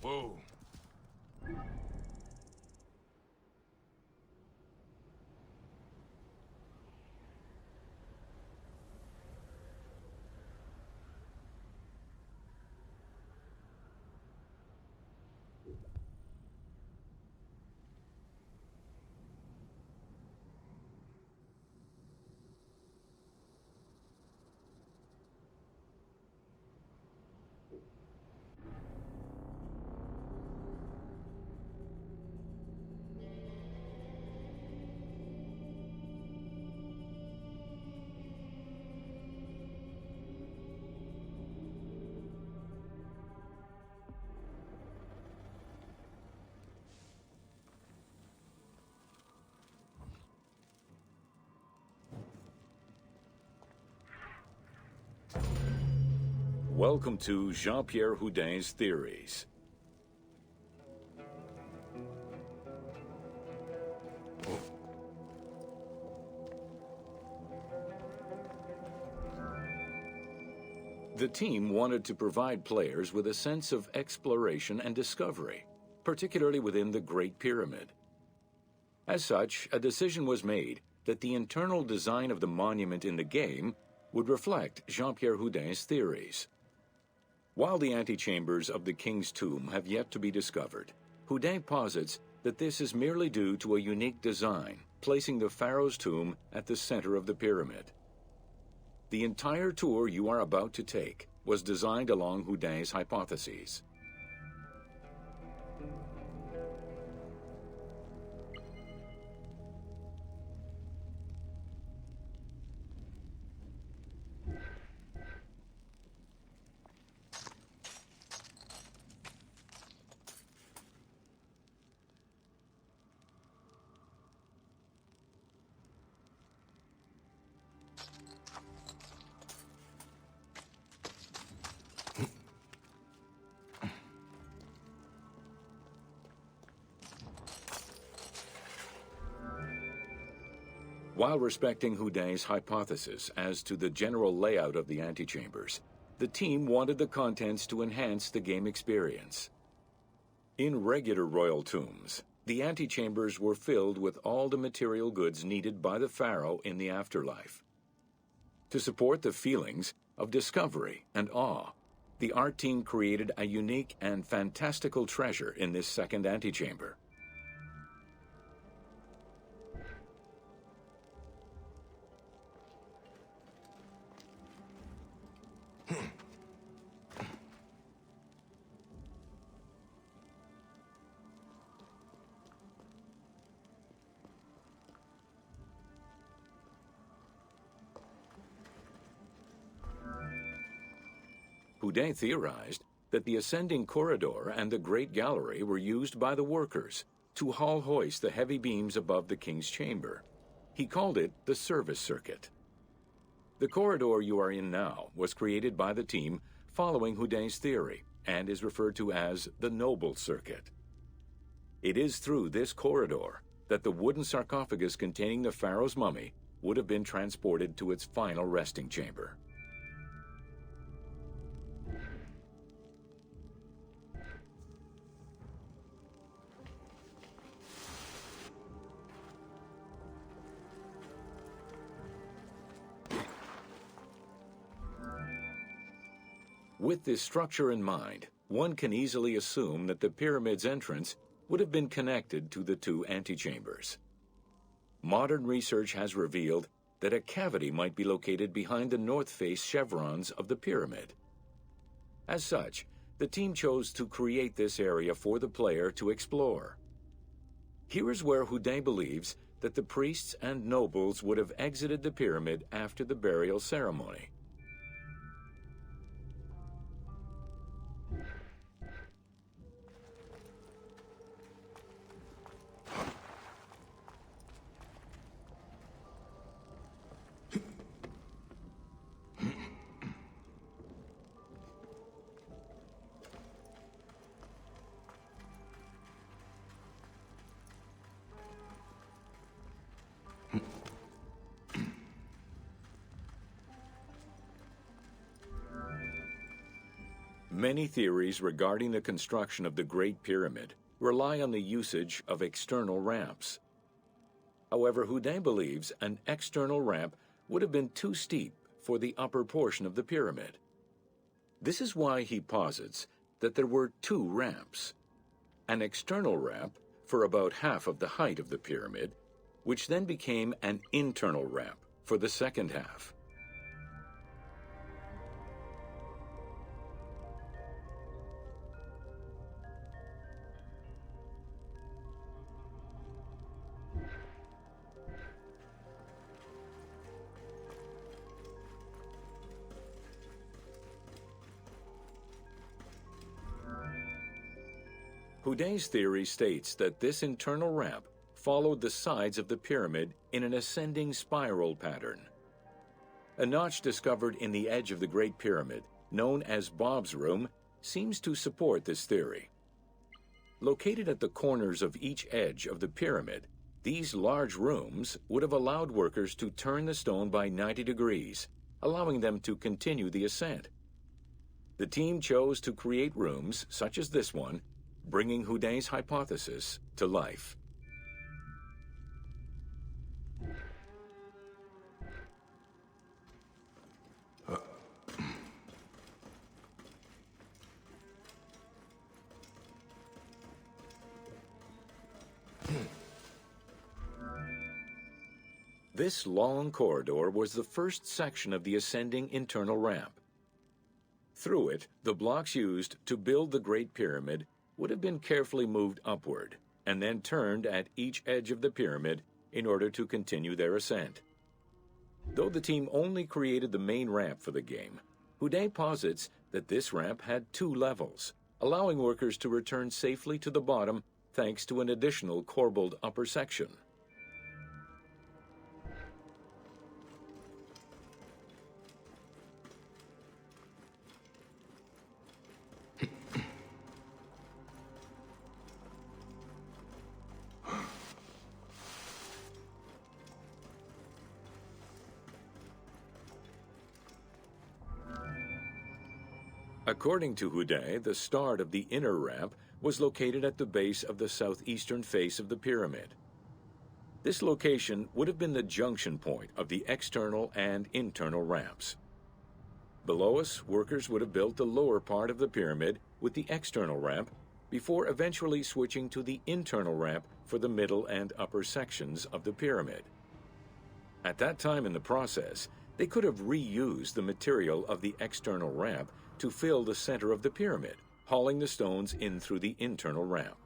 Whoa. Welcome to Jean-Pierre Houdin's theories. The team wanted to provide players with a sense of exploration and discovery, particularly within the Great Pyramid. As such, a decision was made that the internal design of the monument in the game would reflect Jean-Pierre Houdin's theories. While the antechambers of the king's tomb have yet to be discovered, Houdin posits that this is merely due to a unique design, placing the pharaoh's tomb at the center of the pyramid. The entire tour you are about to take was designed along Houdin's hypotheses. While respecting Houdin's hypothesis as to the general layout of the antechambers, the team wanted the contents to enhance the game experience. In regular royal tombs, the antechambers were filled with all the material goods needed by the pharaoh in the afterlife. To support the feelings of discovery and awe, the art team created a unique and fantastical treasure in this second antechamber. Houdin theorized that the ascending corridor and the Great Gallery were used by the workers to haul hoist the heavy beams above the king's chamber. He called it the service circuit. The corridor you are in now was created by the team following Houdin's theory and is referred to as the noble circuit. It is through this corridor that the wooden sarcophagus containing the pharaoh's mummy would have been transported to its final resting chamber. With this structure in mind, one can easily assume that the pyramid's entrance would have been connected to the two antechambers. Modern research has revealed that a cavity might be located behind the north face chevrons of the pyramid. As such, the team chose to create this area for the player to explore. Here is where Houdin believes that the priests and nobles would have exited the pyramid after the burial ceremony. Many theories regarding the construction of the Great Pyramid rely on the usage of external ramps. However, Houdin believes an external ramp would have been too steep for the upper portion of the pyramid. This is why he posits that there were two ramps. An external ramp for about half of the height of the pyramid, which then became an internal ramp for the second half. Houdin's theory states that this internal ramp followed the sides of the pyramid in an ascending spiral pattern. A notch discovered in the edge of the Great Pyramid, known as Bob's Room, seems to support this theory. Located at the corners of each edge of the pyramid, these large rooms would have allowed workers to turn the stone by 90 degrees, allowing them to continue the ascent. The team chose to create rooms such as this one, bringing Houdin's hypothesis to life. This long corridor was the first section of the ascending internal ramp. Through it, the blocks used to build the Great Pyramid would have been carefully moved upward and then turned at each edge of the pyramid in order to continue their ascent. Though the team only created the main ramp for the game, Houdin posits that this ramp had two levels, allowing workers to return safely to the bottom thanks to an additional corbelled upper section. According to Houdin, the start of the inner ramp was located at the base of the southeastern face of the pyramid. This location would have been the junction point of the external and internal ramps. Below us, workers would have built the lower part of the pyramid with the external ramp before eventually switching to the internal ramp for the middle and upper sections of the pyramid. At that time in the process, they could have reused the material of the external ramp to fill the center of the pyramid, hauling the stones in through the internal ramp.